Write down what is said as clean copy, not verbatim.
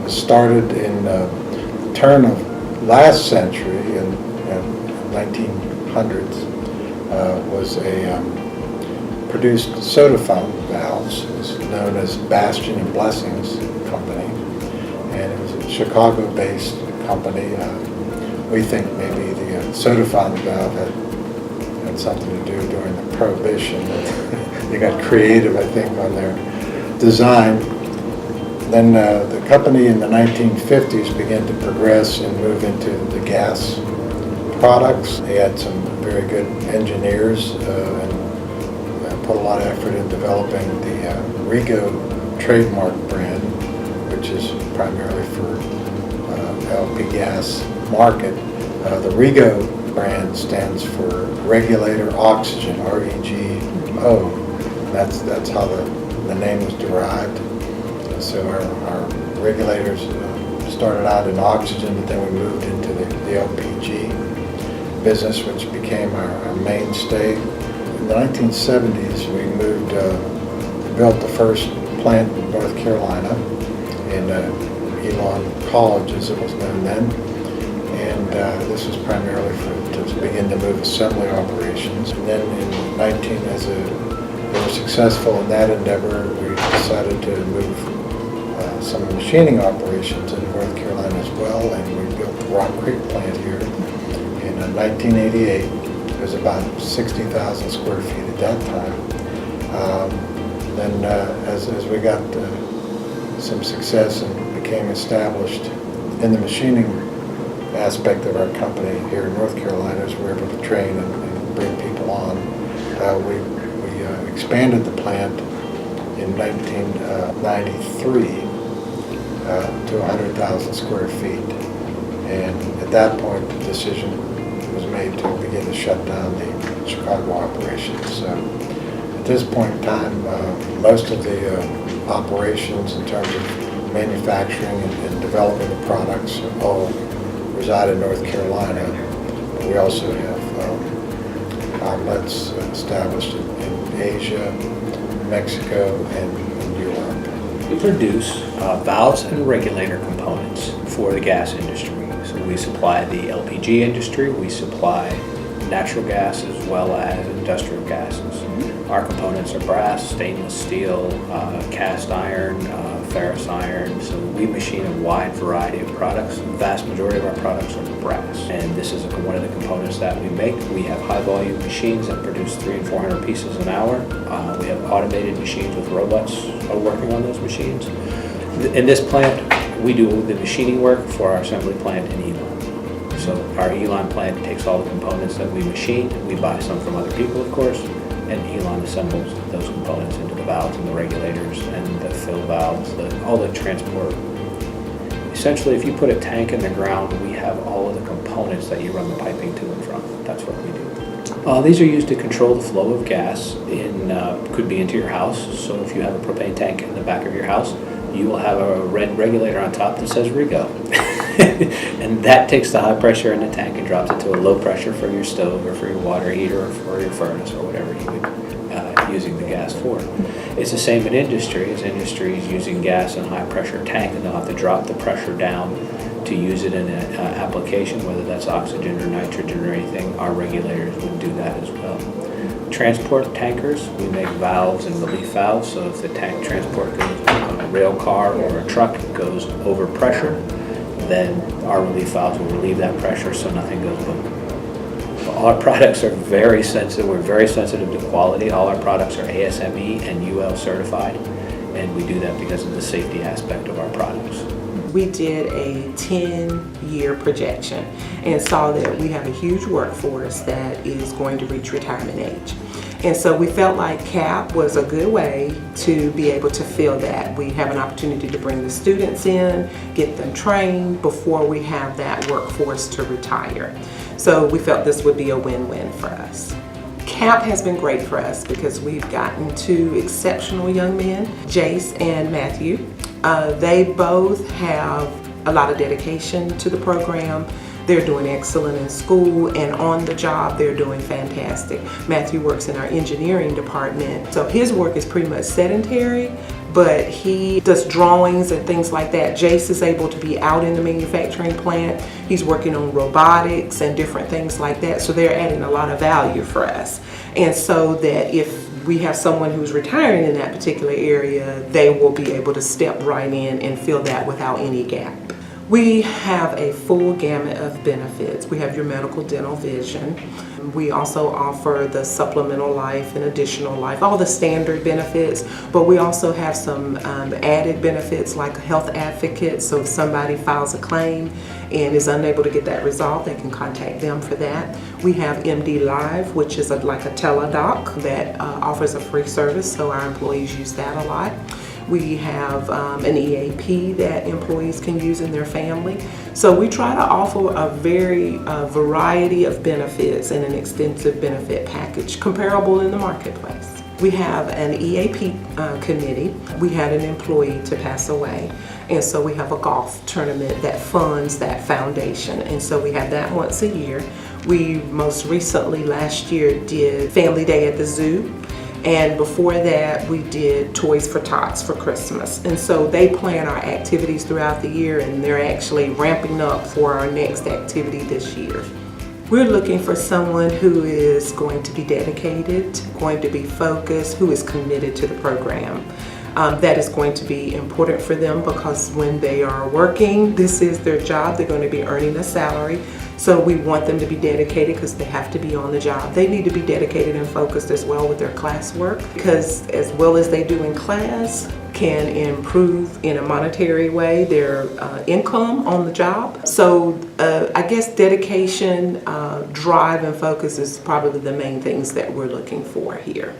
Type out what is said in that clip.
started in the turn of last century in 1900s. Was a produced soda fountain valves. It was known as Bastion and Blessings Company, and it was a Chicago-based company. We think maybe the soda fountain valve had something to do during the Prohibition. They got creative, I think, on their design. Then the company in the 1950s began to progress and move into the gas products. They had some very good engineers and put a lot of effort in developing the Rego trademark brand, which is primarily for LP gas market. The Rego brand stands for Regulator Oxygen, R-E-G-O. That's how the name was derived. So our regulators started out in oxygen, but then we moved into the LPG business, which became our mainstay. In the 1970s, we built the first plant in North Carolina, in Elon College, as it was known then. And this was primarily to begin to move assembly operations. And then as we were successful in that endeavor, we decided to move some machining operations in North Carolina as well, and we built the Rock Creek plant here in 1988. It was about 60,000 square feet at that time. Then as we got some success and became established in the machining aspect of our company here in North Carolina, as we were able to train and bring people on, we expanded the plant in 1993 to 100,000 square feet. And at that point, the decision was made to begin to shut down the Chicago operations. So at this point in time, most of the operations in terms of manufacturing and developing the products all reside in North Carolina. But we also have outlets established in Asia, Mexico, and Europe. We produce valves and regulator components for the gas industry. So we supply the LPG industry, we supply natural gas as well as industrial gases. Our components are brass, stainless steel, cast iron, ferrous iron. So we machine a wide variety of products. The vast majority of our products are brass. And this is one of the components that we make. We have high volume machines that produce 300 and 400 pieces an hour. We have automated machines with robots working on those machines. In this plant, we do the machining work for our assembly plant in Elon. So our Elon plant takes all the components that we machine. We buy some from other people, of course, and Elon assembles those components into the valves and the regulators and the fill valves, all the transport. Essentially, if you put a tank in the ground, we have all of the components that you run the piping to and from. That's what we do. These are used to control the flow of gas could be into your house. So if you have a propane tank in the back of your house, you will have a red regulator on top that says Rego. And that takes the high pressure in the tank and drops it to a low pressure for your stove or for your water heater or for your furnace or whatever you would using the gas for. It's the same in industry. As industry is using gas in a high pressure tank, and they'll have to drop the pressure down to use it in an application, whether that's oxygen or nitrogen or anything. Our regulators would do that as well. Transport tankers, we make valves and relief valves. So if the tank transport goes on a rail car or a truck goes over pressure, then our relief valves will relieve that pressure so nothing goes boom. Our products are very sensitive. We're very sensitive to quality. All our products are ASME and UL certified, and we do that because of the safety aspect of our products. We did a 10-year projection and saw that we have a huge workforce that is going to reach retirement age. And so we felt like CAP was a good way to be able to fill that. We have an opportunity to bring the students in, get them trained before we have that workforce to retire. So we felt this would be a win-win for us. CAP has been great for us because we've gotten two exceptional young men, Jace and Matthew. They both have a lot of dedication to the program. They're doing excellent in school, and on the job they're doing fantastic. Matthew works in our engineering department, so his work is pretty much sedentary, but he does drawings and things like that. Jace is able to be out in the manufacturing plant. He's working on robotics and different things like that, so they're adding a lot of value for us. And so that if we have someone who's retiring in that particular area, they will be able to step right in and fill that without any gap. We have a full gamut of benefits. We have your medical, dental, vision. We also offer the supplemental life and additional life, all the standard benefits, but we also have some added benefits like a health advocate. So if somebody files a claim and is unable to get that resolved, they can contact them for that. We have MD Live, which is like a teledoc that offers a free service, so our employees use that a lot. We have an EAP that employees can use in their family. So we try to offer a very variety of benefits and an extensive benefit package comparable in the marketplace. We have an EAP committee. We had an employee to pass away, and so we have a golf tournament that funds that foundation, and so we have that once a year. We most recently last year did Family Day at the Zoo. And before that, we did Toys for Tots for Christmas. And so they plan our activities throughout the year, and they're actually ramping up for our next activity this year. We're looking for someone who is going to be dedicated, going to be focused, who is committed to the program. That is going to be important for them because when they are working, this is their job. They're going to be earning a salary. So we want them to be dedicated because they have to be on the job. They need to be dedicated and focused as well with their classwork, because as well as they do in class can improve in a monetary way their income on the job. So I guess dedication, drive, and focus is probably the main things that we're looking for here.